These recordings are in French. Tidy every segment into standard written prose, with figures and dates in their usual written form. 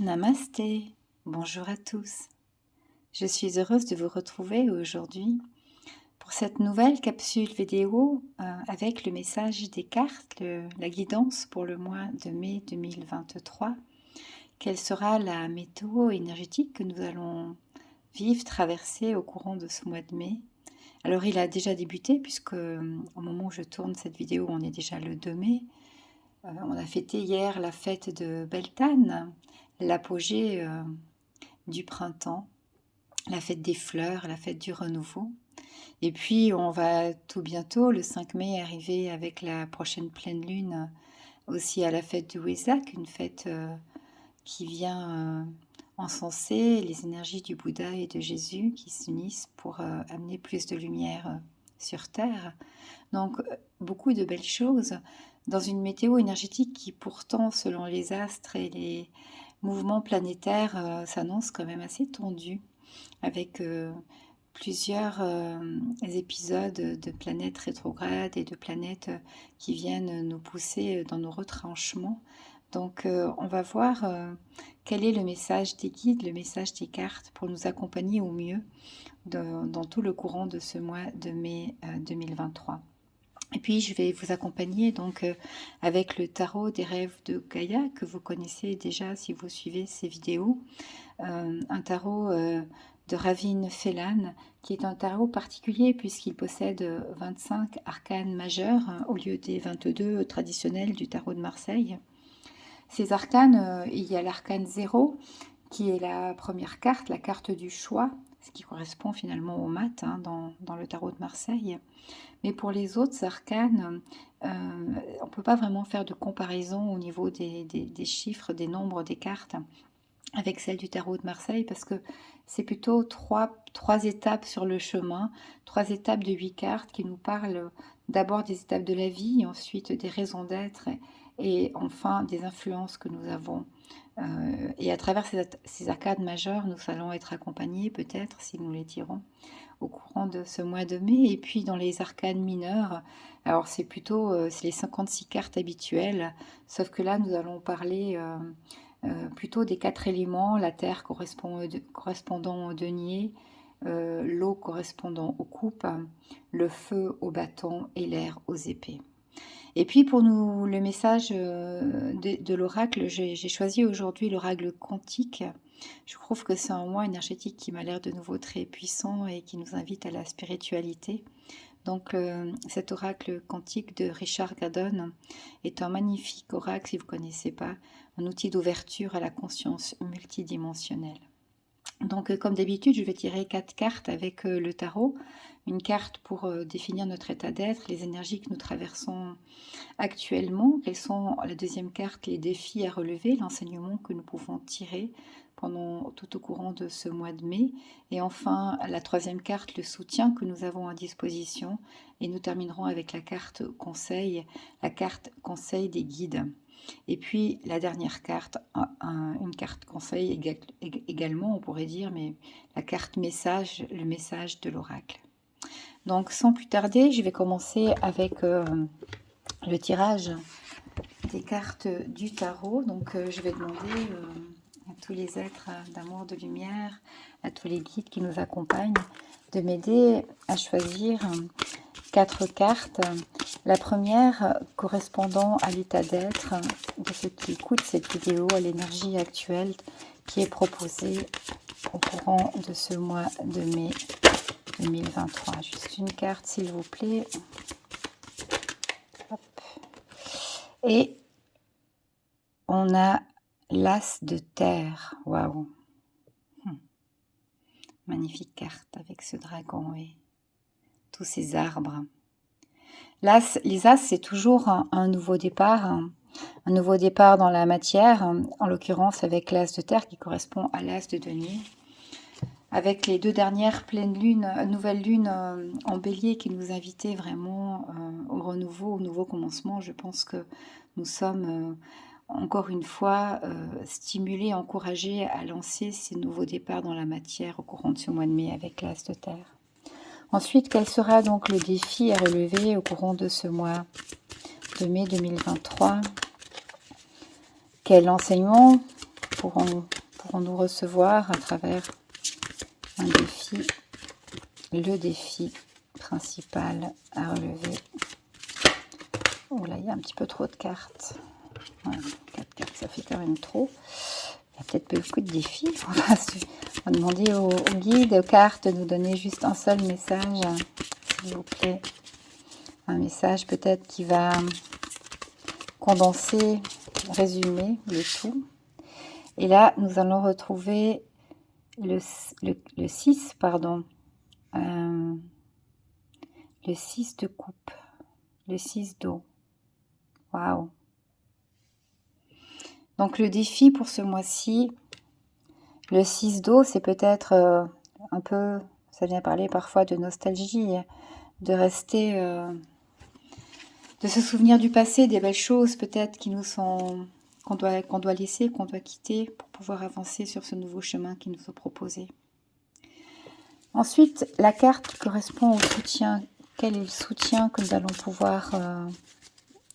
Namasté, bonjour à tous. Je suis heureuse de vous retrouver aujourd'hui pour cette nouvelle capsule vidéo avec le message des cartes, la guidance pour le mois de mai 2023. Quelle sera la météo énergétique que nous allons vivre, traverser au courant de ce mois de mai? Alors il a déjà débuté puisque au moment où je tourne cette vidéo, on est déjà le 2 mai. On a fêté hier la fête de Beltane, l'apogée du printemps, la fête des fleurs, la fête du renouveau. Et puis on va tout bientôt, le 5 mai, arriver avec la prochaine pleine lune aussi à la fête du Wesak, une fête qui vient encenser les énergies du Bouddha et de Jésus qui s'unissent pour amener plus de lumière sur Terre. Donc beaucoup de belles choses dans une météo énergétique qui pourtant, selon les astres et les mouvements planétaires, s'annonce quand même assez tendue, avec plusieurs épisodes de planètes rétrogrades et de planètes qui viennent nous pousser dans nos retranchements. Donc on va voir quel est le message des guides, le message des cartes pour nous accompagner au mieux dans tout le courant de ce mois de mai 2023. Et puis je vais vous accompagner donc avec le tarot des rêves de Gaïa que vous connaissez déjà si vous suivez ces vidéos. Un tarot de Ravin Phelan qui est un tarot particulier puisqu'il possède 25 arcanes majeurs au lieu des 22 traditionnels du tarot de Marseille. Ces arcanes, il y a l'arcane 0 qui est la première carte, la carte du choix, ce qui correspond finalement au mat dans le tarot de Marseille. Mais pour les autres arcanes, on ne peut pas vraiment faire de comparaison au niveau des chiffres, des nombres des cartes avec celle du tarot de Marseille parce que c'est plutôt trois étapes sur le chemin, 3 étapes de 8 cartes qui nous parlent d'abord des étapes de la vie, ensuite des raisons d'être et enfin des influences que nous avons. Et à travers ces arcades majeures, nous allons être accompagnés peut-être, si nous les tirons, au courant de ce mois de mai. Et puis dans les arcanes mineures, alors c'est plutôt c'est les 56 cartes habituelles, sauf que là nous allons parler plutôt des 4 éléments, la terre correspondant au denier, l'eau correspondant aux coupes, le feu au bâton et l'air aux épées. Et puis pour nous, le message de l'oracle, j'ai choisi aujourd'hui l'oracle quantique. Je trouve que c'est un mois énergétique qui m'a l'air de nouveau très puissant et qui nous invite à la spiritualité. Donc cet oracle quantique de Richard Gaddon est un magnifique oracle, si vous ne connaissez pas, un outil d'ouverture à la conscience multidimensionnelle. Donc comme d'habitude, je vais tirer 4 cartes avec le tarot. Une carte pour définir notre état d'être, les énergies que nous traversons actuellement. Quelles sont, la deuxième carte, les défis à relever, l'enseignement que nous pouvons tirer pendant tout au courant de ce mois de mai. Et enfin, la troisième carte, le soutien que nous avons à disposition. Et nous terminerons avec la carte conseil des guides. Et puis la dernière carte, une carte conseil également, on pourrait dire, mais la carte message, le message de l'oracle. Donc sans plus tarder, je vais commencer avec le tirage des cartes du tarot. Donc je vais demander à tous les êtres d'amour, de lumière, à tous les guides qui nous accompagnent, de m'aider à choisir 4 cartes. La première correspondant à l'état d'être de ceux qui écoutent cette vidéo, à l'énergie actuelle qui est proposée au courant de ce mois de mai 2023. Juste une carte s'il vous plaît. Hop. Et on a l'as de terre. Waouh! Magnifique carte avec ce dragon et tous ces arbres. Les as, c'est toujours un nouveau départ, un nouveau départ dans la matière, en l'occurrence avec l'as de terre qui correspond à l'as de denier. Avec les 2 dernières pleines lunes, nouvelles lunes en bélier qui nous invitaient vraiment au renouveau, au nouveau commencement, je pense que nous sommes encore une fois stimulés, encouragés à lancer ces nouveaux départs dans la matière au courant de ce mois de mai avec l'as de terre. Ensuite, quel sera donc le défi à relever au courant de ce mois de mai 2023? Quel enseignement pourrons-nous recevoir à travers un défi, le défi principal à relever. Oh là, il y a un petit peu trop de cartes. Voilà, 4 cartes, ça fait quand même trop. Il y a peut-être beaucoup de défis. On va demander au guide, aux cartes, de nous donner juste un seul message, s'il vous plaît. Un message peut-être qui va condenser, résumer le tout. Et là, nous allons retrouver le 6, pardon. Le 6 de coupe. Le 6 d'eau. Waouh! Donc le défi pour ce mois-ci, le 6 d'eau, c'est peut-être un peu, ça vient parler parfois de nostalgie, de rester, de se souvenir du passé, des belles choses peut-être qui nous sont, qu'on doit laisser, qu'on doit quitter pour pouvoir avancer sur ce nouveau chemin qui nous est proposé. Ensuite, la carte qui correspond au soutien. Quel est le soutien que nous allons pouvoir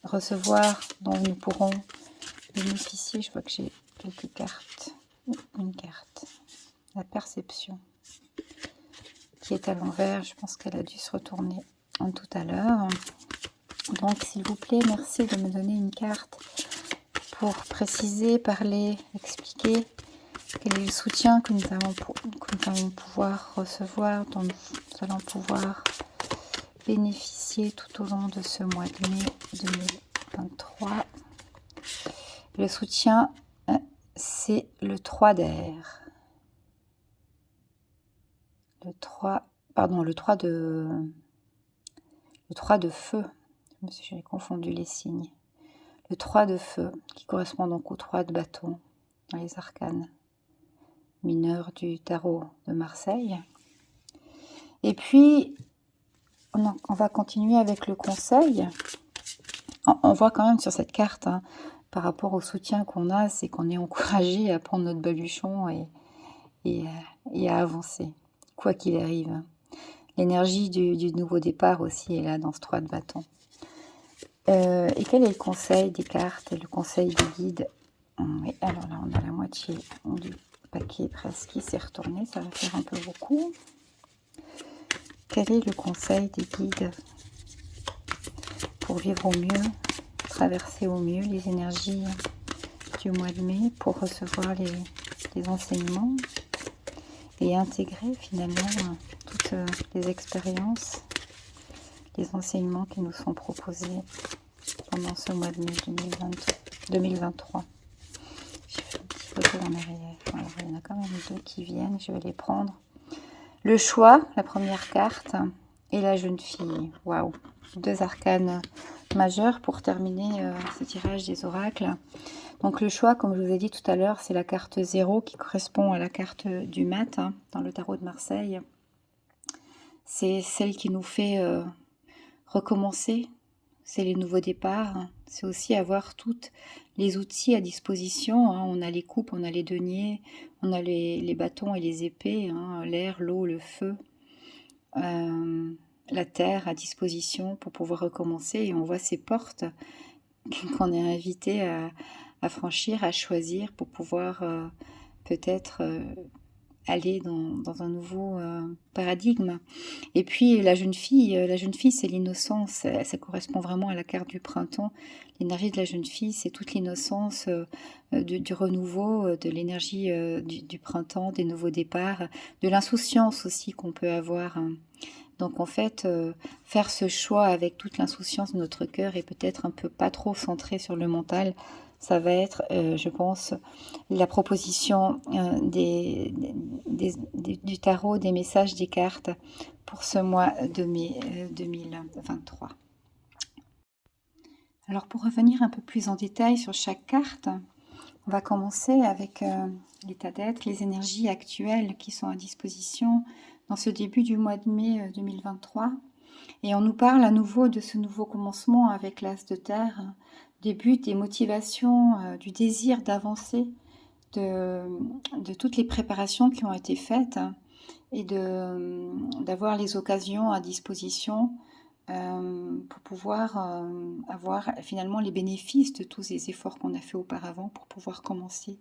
recevoir, dont nous pourrons bénéficier? Je vois que j'ai quelques cartes. Une carte. La perception. Qui est à l'envers. Je pense qu'elle a dû se retourner en tout à l'heure. Donc, s'il vous plaît, merci de me donner une carte pour préciser, parler, expliquer quel est le soutien que nous allons pouvoir recevoir, dont nous allons pouvoir bénéficier tout au long de ce mois de mai 2023. Le soutien, c'est le 3 d'air. Le 3 de feu. J'ai confondu les signes. Le 3 de feu, qui correspond donc au 3 de bâton dans les arcanes mineurs du tarot de Marseille. Et puis, on va continuer avec le conseil. On voit quand même sur cette carte, par rapport au soutien qu'on a, c'est qu'on est encouragé à prendre notre baluchon et à avancer, quoi qu'il arrive. L'énergie du nouveau départ aussi est là dans ce 3 de bâton. Et quel est le conseil des cartes, le conseil des guides? Oui, alors là, on a la moitié du paquet presque qui s'est retourné, ça va faire un peu beaucoup. Quel est le conseil des guides pour vivre au mieux, traverser au mieux les énergies du mois de mai, pour recevoir les enseignements et intégrer finalement toutes les expériences, les enseignements qui nous sont proposés pendant ce mois de mai 2023. J'ai fait un petit peu en arrière. Alors, il y en a quand même 2 qui viennent, je vais les prendre. Le choix, la première carte, et la jeune fille. Waouh! 2 arcanes majeurs pour terminer ce tirage des oracles. Donc le choix, comme je vous ai dit tout à l'heure, c'est la carte 0 qui correspond à la carte du mat dans le tarot de Marseille. C'est celle qui nous fait recommencer, c'est les nouveaux départs. C'est aussi avoir tous les outils à disposition. On a les coupes, on a les deniers, on a les bâtons et les épées, l'air, l'eau, le feu, la terre à disposition pour pouvoir recommencer. Et on voit ces portes qu'on est invité à franchir, à choisir pour pouvoir peut-être aller dans un nouveau paradigme. Et puis la jeune fille c'est l'innocence, ça correspond vraiment à la carte du printemps. L'énergie de la jeune fille, c'est toute l'innocence du renouveau, de l'énergie du printemps, des nouveaux départs, de l'insouciance aussi qu'on peut avoir. Donc en fait, faire ce choix avec toute l'insouciance de notre cœur et peut-être un peu pas trop centré sur le mental, ça va être, je pense, la proposition du tarot, des messages des cartes pour ce mois de mai 2023. Alors pour revenir un peu plus en détail sur chaque carte, on va commencer avec l'état d'être, les énergies actuelles qui sont à disposition dans ce début du mois de mai 2023. Et on nous parle à nouveau de ce nouveau commencement avec l'as de terre, des buts, des motivations, du désir d'avancer, de toutes les préparations qui ont été faites et d'avoir les occasions à disposition pour pouvoir avoir finalement les bénéfices de tous ces efforts qu'on a fait auparavant pour pouvoir commencer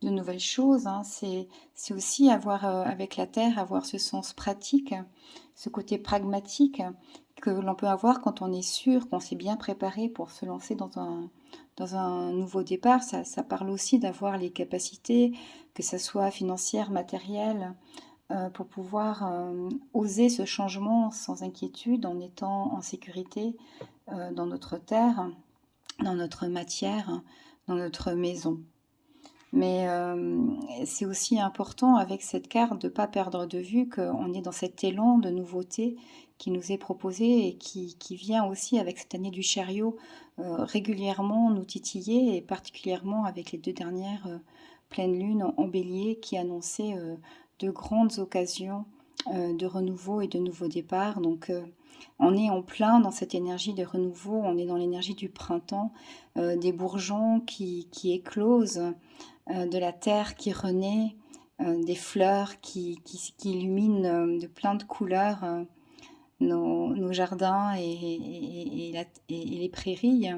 de nouvelles choses, hein. C'est aussi avoir, avec la terre, avoir ce sens pratique, ce côté pragmatique que l'on peut avoir quand on est sûr qu'on s'est bien préparé pour se lancer dans un nouveau départ. Ça parle aussi d'avoir les capacités, que ça soit financières, matérielles, pour pouvoir, oser ce changement sans inquiétude, en étant en sécurité, dans notre terre, dans notre matière, dans notre maison. Mais c'est aussi important avec cette carte de ne pas perdre de vue qu'on est dans cet élan de nouveauté qui nous est proposé et qui vient aussi avec cette année du chariot, régulièrement nous titiller, et particulièrement avec les 2 dernières, pleines lunes en bélier qui annonçaient, de grandes occasions, de renouveau et de nouveaux départs. Donc on est en plein dans cette énergie de renouveau, on est dans l'énergie du printemps, des bourgeons qui éclosent, de la terre qui renaît, des fleurs qui illuminent, de plein de couleurs, nos jardins et les prairies.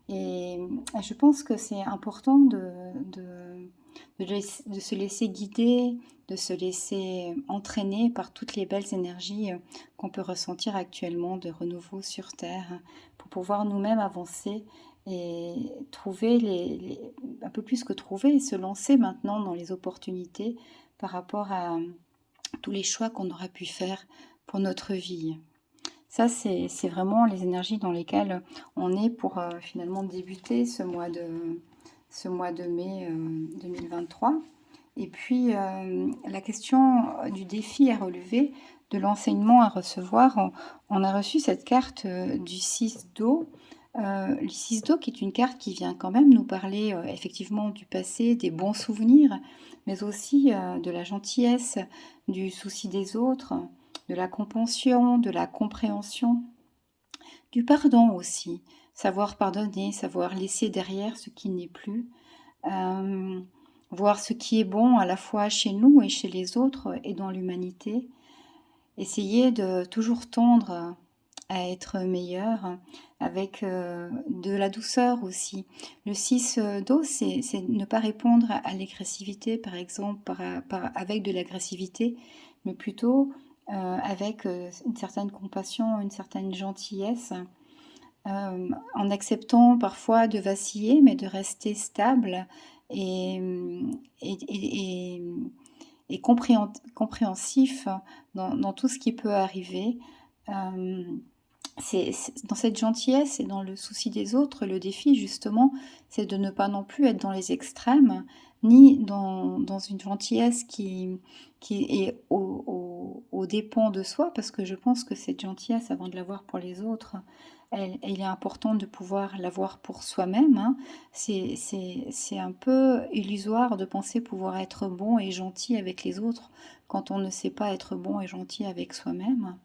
Et je pense que c'est important de se laisser guider, de se laisser entraîner par toutes les belles énergies, qu'on peut ressentir actuellement de renouveau sur Terre, pour pouvoir nous-mêmes avancer et trouver un peu plus que trouver, se lancer maintenant dans les opportunités par rapport à tous les choix qu'on aura pu faire pour notre vie. Ça, c'est vraiment les énergies dans lesquelles on est pour finalement débuter ce mois de mai 2023. Et puis, la question du défi à relever, de l'enseignement à recevoir, on a reçu cette carte du 6 d'eau. Le 6 d'eau qui est une carte qui vient quand même nous parler effectivement du passé, des bons souvenirs, mais aussi de la gentillesse, du souci des autres, de la compassion, de la compréhension, du pardon aussi. Savoir pardonner, savoir laisser derrière ce qui n'est plus, euh, voir ce qui est bon à la fois chez nous et chez les autres et dans l'humanité. Essayer de toujours tendre à être meilleur avec de la douceur aussi. Le 6 d'eau, c'est ne pas répondre à l'agressivité, par exemple, avec de l'agressivité, mais plutôt avec une certaine compassion, une certaine gentillesse, en acceptant parfois de vaciller, mais de rester stable et, et, et- et- et compréhensif dans tout ce qui peut arriver. Euh, dans cette gentillesse et dans le souci des autres, le défi justement, c'est de ne pas non plus être dans les extrêmes, ni dans une gentillesse qui est au dépens de soi, parce que je pense que cette gentillesse, avant de l'avoir pour les autres, il est important de pouvoir l'avoir pour soi-même, hein. C'est un peu illusoire de penser pouvoir être bon et gentil avec les autres quand on ne sait pas être bon et gentil avec soi-même.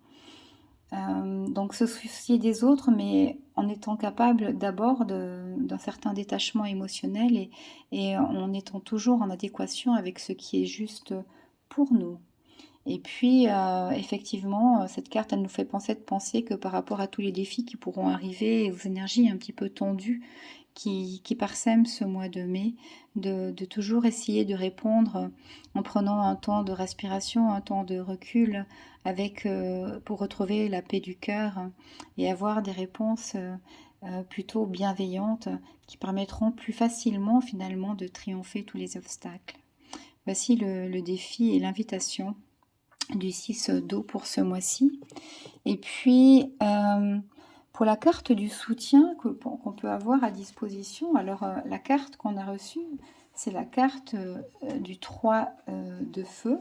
Donc se soucier des autres, mais en étant capable d'abord d'un certain détachement émotionnel et en étant toujours en adéquation avec ce qui est juste pour nous. Et puis, effectivement, cette carte, elle nous fait penser que par rapport à tous les défis qui pourront arriver et aux énergies un petit peu tendues qui parsèment ce mois de mai, de toujours essayer de répondre en prenant un temps de respiration, un temps de recul, pour retrouver la paix du cœur et avoir des réponses plutôt bienveillantes qui permettront plus facilement finalement de triompher tous les obstacles. Voici le défi et l'invitation du 6 d'eau pour ce mois-ci. Et puis, pour la carte du soutien qu'on peut avoir à disposition, alors la carte qu'on a reçue, c'est la carte du 3 de feu.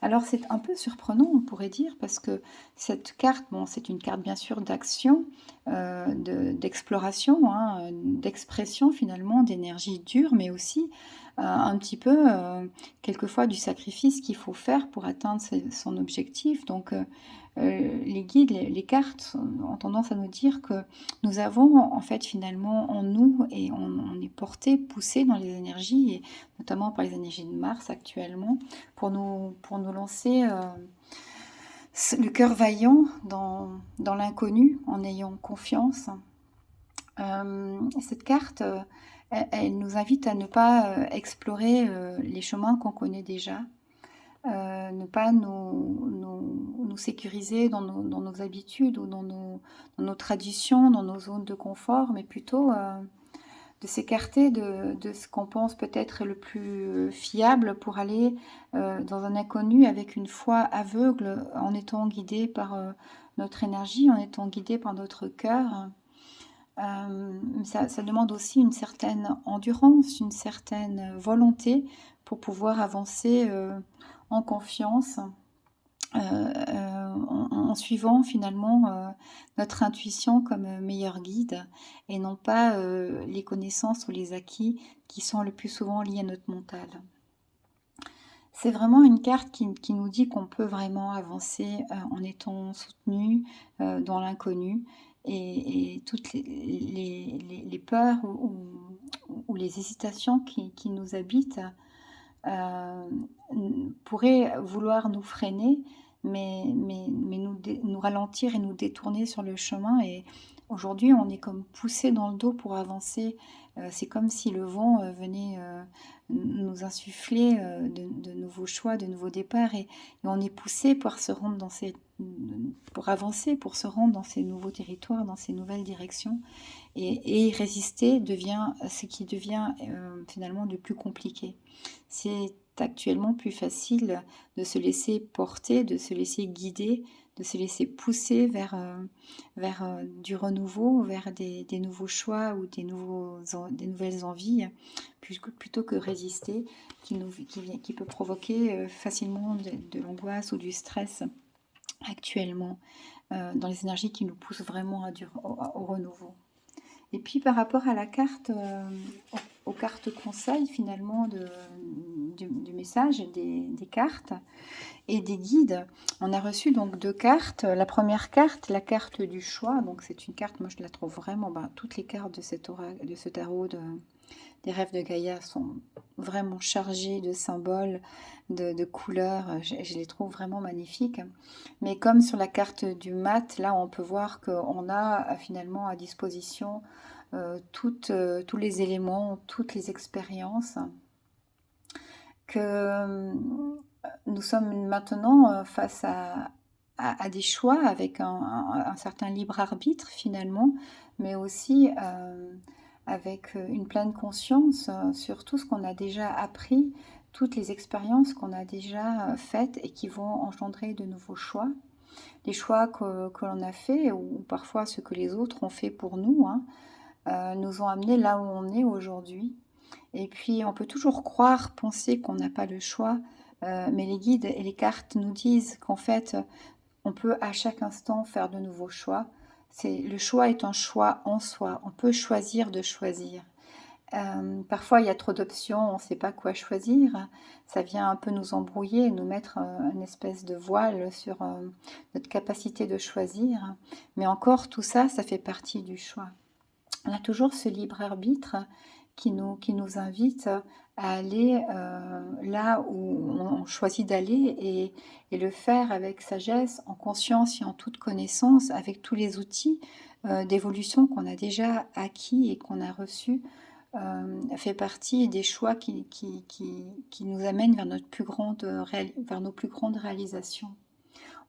Alors c'est un peu surprenant, on pourrait dire, parce que cette carte, bon, c'est une carte bien sûr d'action, d'exploration, hein, d'expression finalement, d'énergie dure, mais aussi un petit peu, quelquefois, du sacrifice qu'il faut faire pour atteindre son objectif. Donc les guides, les cartes ont tendance à nous dire que nous avons en fait finalement en nous, et on est porté, poussé dans les énergies, et notamment par les énergies de Mars actuellement, pour nous lancer le cœur vaillant dans l'inconnu, en ayant confiance. Cette carte, elle nous invite à ne pas explorer les chemins qu'on connaît déjà, ne pas nous sécuriser dans nos habitudes ou dans nos traditions, dans nos zones de confort, mais plutôt de s'écarter de ce qu'on pense peut-être le plus fiable pour aller dans un inconnu avec une foi aveugle, en étant guidé par notre énergie, en étant guidé par notre cœur. Ça demande aussi une certaine endurance, une certaine volonté pour pouvoir avancer en confiance, en suivant finalement notre intuition comme meilleur guide et non pas les connaissances ou les acquis qui sont le plus souvent liés à notre mental. C'est vraiment une carte qui nous dit qu'on peut vraiment avancer en étant soutenu dans l'inconnu et toutes les peurs ou les hésitations qui nous habitent euh, pourraient vouloir nous freiner, mais nous ralentir et nous détourner sur le chemin. Et aujourd'hui, on est comme poussé dans le dos pour avancer. C'est comme si le vent venait nous insuffler de nouveaux choix, de nouveaux départs. Et on est poussé pour avancer, pour se rendre dans ces nouveaux territoires, dans ces nouvelles directions. Et résister devient ce qui devient finalement le plus compliqué. C'est actuellement plus facile de se laisser porter, de se laisser guider, de se laisser pousser vers du renouveau, vers des nouveaux choix ou des nouvelles envies, plutôt que résister, qui peut provoquer facilement de l'angoisse ou du stress actuellement, dans les énergies qui nous poussent vraiment au renouveau. Et puis par rapport à la carte, aux cartes conseils finalement du message, des cartes et des guides, on a reçu donc 2 cartes. La première carte, la carte du choix, donc c'est une carte, moi je la trouve vraiment, toutes les cartes de ce tarot des rêves de Gaïa sont vraiment chargées de symboles, de couleurs, je les trouve vraiment magnifiques. Mais comme sur la carte du mat, là on peut voir qu'on a finalement à disposition tous les éléments, toutes les expériences, que nous sommes maintenant face à des choix avec un certain libre arbitre finalement, mais aussi avec une pleine conscience sur tout ce qu'on a déjà appris, toutes les expériences qu'on a déjà faites et qui vont engendrer de nouveaux choix. Les choix que l'on a fait ou parfois ce que les autres ont fait pour nous, nous ont amenés là où on est aujourd'hui. Et puis on peut toujours croire, penser qu'on n'a pas le choix, mais les guides et les cartes nous disent qu'en fait on peut à chaque instant faire de nouveaux choix. Le choix est un choix en soi, on peut choisir de choisir. Parfois il y a trop d'options, on ne sait pas quoi choisir, ça vient un peu nous embrouiller, nous mettre une espèce de voile sur notre capacité de choisir, mais encore tout ça, ça fait partie du choix. On a toujours ce libre arbitre qui nous invite à aller là où on choisit d'aller et le faire avec sagesse, en conscience et en toute connaissance, avec tous les outils d'évolution qu'on a déjà acquis et qu'on a reçus, fait partie des choix qui nous amènent vers vers nos plus grandes réalisations.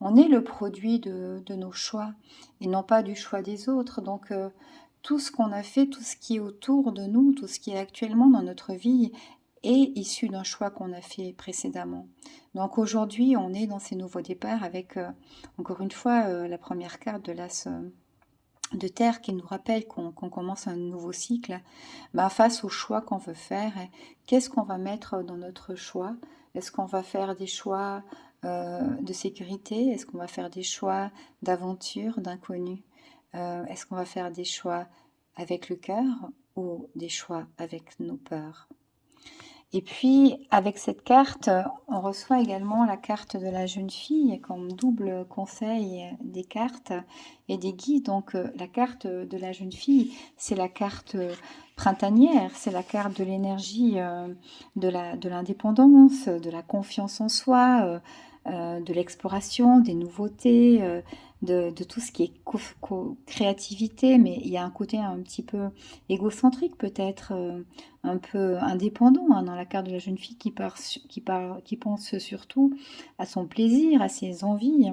On est le produit de nos choix et non pas du choix des autres. Donc tout ce qu'on a fait, tout ce qui est autour de nous, tout ce qui est actuellement dans notre vie est issu d'un choix qu'on a fait précédemment. Donc aujourd'hui, on est dans ces nouveaux départs avec, encore une fois, la première carte de l'As de terre qui nous rappelle qu'on commence un nouveau cycle. Face au choix qu'on veut faire, qu'est-ce qu'on va mettre dans notre choix? Est-ce qu'on va faire des choix de sécurité? Est-ce qu'on va faire des choix d'aventure, d'inconnu? Est-ce qu'on va faire des choix avec le cœur ou des choix avec nos peurs? Et puis, avec cette carte, on reçoit également la carte de la jeune fille comme double conseil des cartes et des guides. Donc, la carte de la jeune fille, c'est la carte printanière, c'est la carte de l'énergie, de l'indépendance, de la confiance en soi, de l'exploration, des nouveautés, de tout ce qui est créativité, mais il y a un côté un petit peu égocentrique peut-être, un peu indépendant hein, dans la carte de la jeune fille qui pense surtout à son plaisir, à ses envies.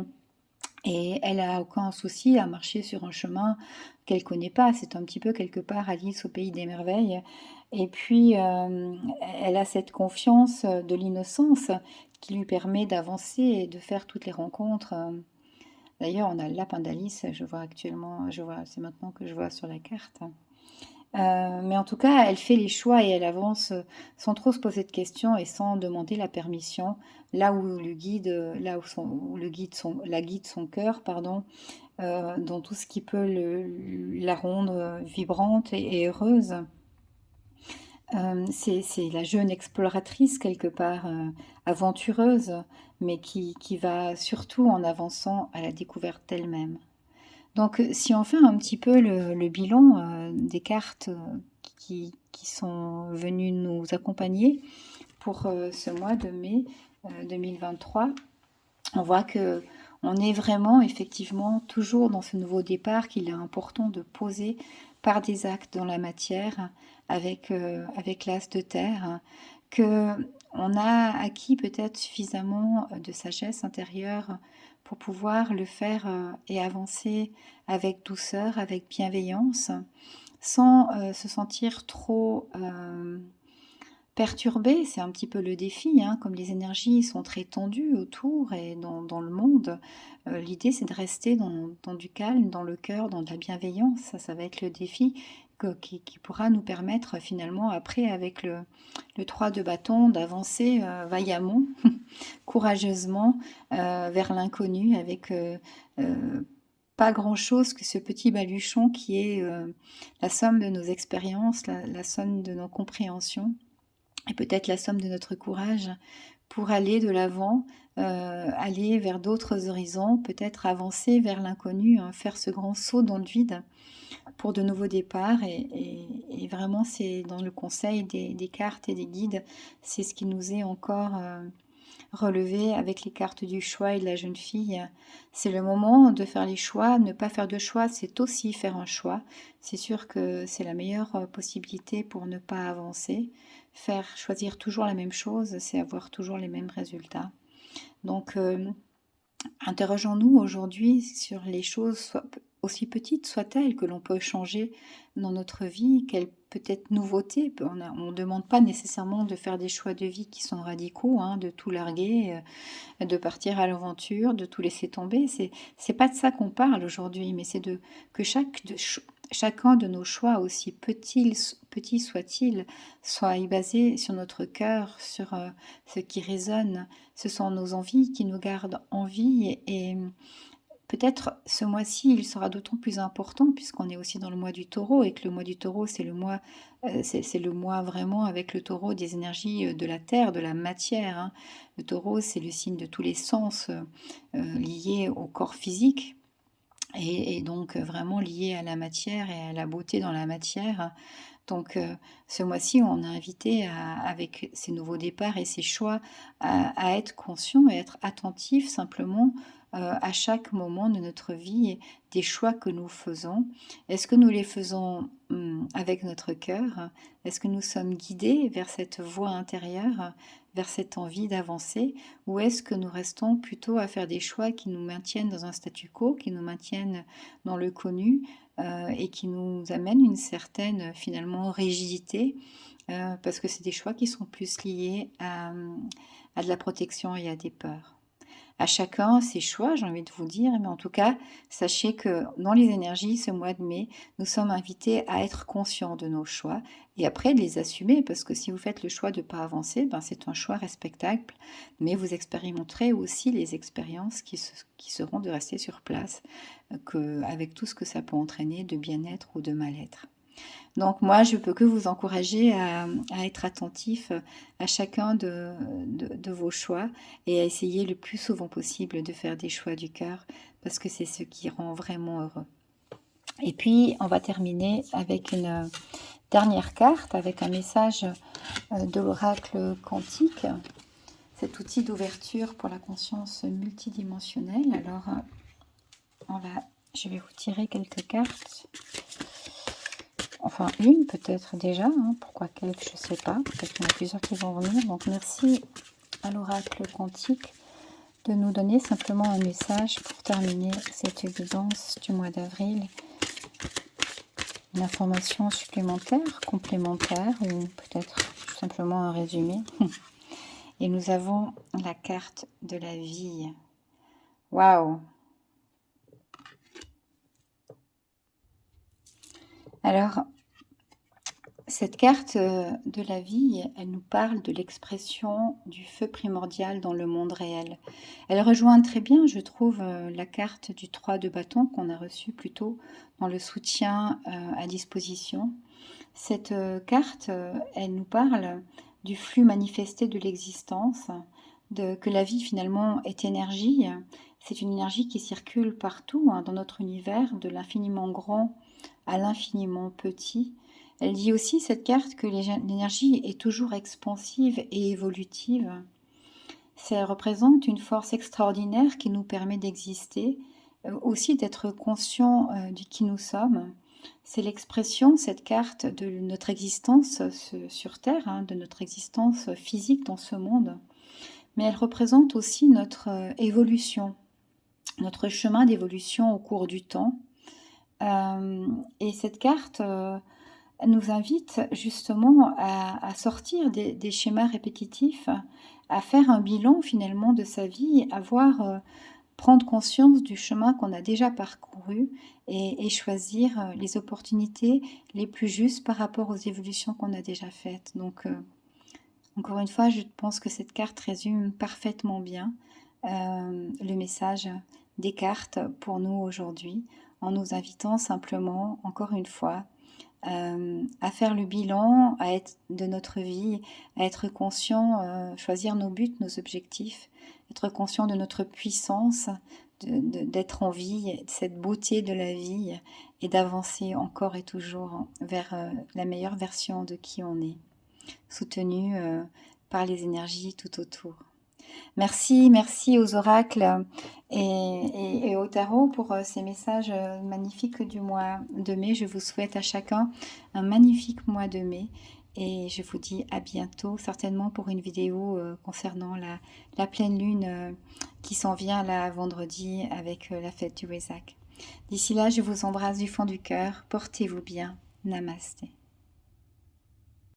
Et elle a aucun souci à marcher sur un chemin qu'elle connaît pas. C'est un petit peu quelque part Alice au pays des merveilles. Et puis, elle a cette confiance de l'innocence qui lui permet d'avancer et de faire toutes les rencontres. D'ailleurs, on a le lapin d'Alice, je vois actuellement, c'est maintenant que je vois sur la carte. Mais en tout cas, elle fait les choix et elle avance sans trop se poser de questions et sans demander la permission. Là où le guide, où la guide son cœur, pardon, dans tout ce qui peut la rendre vibrante et heureuse. C'est la jeune exploratrice quelque part, aventureuse, mais qui va surtout en avançant à la découverte d'elle-même. Donc, si on fait un petit peu le bilan des cartes qui sont venues nous accompagner pour ce mois de mai 2023, on voit que on est vraiment effectivement toujours dans ce nouveau départ qu'il est important de poser par des actes dans la matière avec l'as de terre, que on a acquis peut-être suffisamment de sagesse intérieure pour pouvoir le faire et avancer avec douceur, avec bienveillance, sans se sentir trop perturbé. C'est un petit peu le défi, hein, comme les énergies sont très tendues autour et dans le monde. L'idée, c'est de rester dans du calme, dans le cœur, dans de la bienveillance. Ça va être le défi qui pourra nous permettre finalement, après, avec le 3 de bâton, d'avancer vaillamment, courageusement vers l'inconnu avec pas grand-chose que ce petit baluchon qui est la somme de nos expériences, la somme de nos compréhensions et peut-être la somme de notre courage pour aller de l'avant, aller vers d'autres horizons, peut-être avancer vers l'inconnu, hein, faire ce grand saut dans le vide pour de nouveaux départs. Et vraiment, c'est dans le conseil des cartes et des guides, c'est ce qui nous est encore relevé avec les cartes du choix et de la jeune fille. C'est le moment de faire les choix. Ne pas faire de choix, c'est aussi faire un choix. C'est sûr que c'est la meilleure possibilité pour ne pas avancer. Faire choisir toujours la même chose, c'est avoir toujours les mêmes résultats. Donc, interrogeons-nous aujourd'hui sur les choses, aussi petites soient-elles, que l'on peut changer dans notre vie, quelle peut-être nouveauté. On ne demande pas nécessairement de faire des choix de vie qui sont radicaux, hein, de tout larguer, de partir à l'aventure, de tout laisser tomber. C'est pas de ça qu'on parle aujourd'hui, mais c'est de que chacun de nos choix, aussi petits soient-ils, soit basé sur notre cœur, sur ce qui résonne. Ce sont nos envies qui nous gardent en vie et peut-être ce mois-ci, il sera d'autant plus important puisqu'on est aussi dans le mois du taureau et que le mois du taureau, c'est le mois, c'est le mois vraiment avec le taureau des énergies de la terre, de la matière, hein. Le taureau, c'est le signe de tous les sens liés au corps physique et donc vraiment lié à la matière et à la beauté dans la matière. Donc ce mois-ci, on a invité avec ces nouveaux départs et ces choix à être conscient et être attentif simplement à chaque moment de notre vie, des choix que nous faisons. Est-ce que nous les faisons avec notre cœur? Est-ce que nous sommes guidés vers cette voie intérieure, vers cette envie d'avancer? Ou est-ce que nous restons plutôt à faire des choix qui nous maintiennent dans un statu quo, qui nous maintiennent dans le connu, et qui nous amène une certaine finalement rigidité parce que c'est des choix qui sont plus liés à de la protection et à des peurs. À chacun ses choix, j'ai envie de vous dire, mais en tout cas, sachez que dans les énergies, ce mois de mai, nous sommes invités à être conscients de nos choix et après de les assumer, parce que si vous faites le choix de ne pas avancer, ben c'est un choix respectable, mais vous expérimenterez aussi les expériences qui seront de rester sur place, avec tout ce que ça peut entraîner de bien-être ou de mal-être. Donc moi, je peux que vous encourager à être attentif à chacun de vos choix et à essayer le plus souvent possible de faire des choix du cœur parce que c'est ce qui rend vraiment heureux. Et puis, on va terminer avec une dernière carte, avec un message de l'oracle quantique, cet outil d'ouverture pour la conscience multidimensionnelle. Alors, Je vais vous tirer quelques cartes. Enfin, une peut-être déjà, hein, pourquoi quelques, je ne sais pas. Peut-être qu'il y en a plusieurs qui vont venir. Donc, merci à l'oracle quantique de nous donner simplement un message pour terminer cette guidance du mois d'avril. Une information supplémentaire, complémentaire, ou peut-être tout simplement un résumé. Et nous avons la carte de la vie. Waouh! Alors, cette carte de la vie, elle nous parle de l'expression du feu primordial dans le monde réel. Elle rejoint très bien, je trouve, la carte du 3 de bâton qu'on a reçue plus tôt dans le soutien à disposition. Cette carte, elle nous parle du flux manifesté de l'existence, que la vie finalement est énergie. C'est une énergie qui circule partout hein, dans notre univers, de l'infiniment grand à l'infiniment petit. Elle dit aussi, cette carte, que l'énergie est toujours expansive et évolutive. Ça représente une force extraordinaire qui nous permet d'exister, aussi d'être conscient de qui nous sommes. C'est l'expression, cette carte, de notre existence sur Terre, hein, de notre existence physique dans ce monde. Mais elle représente aussi notre évolution, notre chemin d'évolution au cours du temps. Et cette carte nous invite justement à sortir des schémas répétitifs, à faire un bilan finalement de sa vie, à voir, prendre conscience du chemin qu'on a déjà parcouru et choisir les opportunités les plus justes par rapport aux évolutions qu'on a déjà faites. Donc, encore une fois, je pense que cette carte résume parfaitement bien le message des cartes pour nous aujourd'hui, en nous invitant simplement, encore une fois, à faire le bilan de notre vie, à être conscient, choisir nos buts, nos objectifs, être conscient de notre puissance, d'être en vie, de cette beauté de la vie et d'avancer encore et toujours vers la meilleure version de qui on est, soutenu par les énergies tout autour. Merci, merci aux oracles et au tarot pour ces messages magnifiques du mois de mai. Je vous souhaite à chacun un magnifique mois de mai et je vous dis à bientôt, certainement pour une vidéo concernant la pleine lune qui s'en vient là vendredi avec la fête du Wesak. D'ici là, je vous embrasse du fond du cœur. Portez-vous bien. Namasté.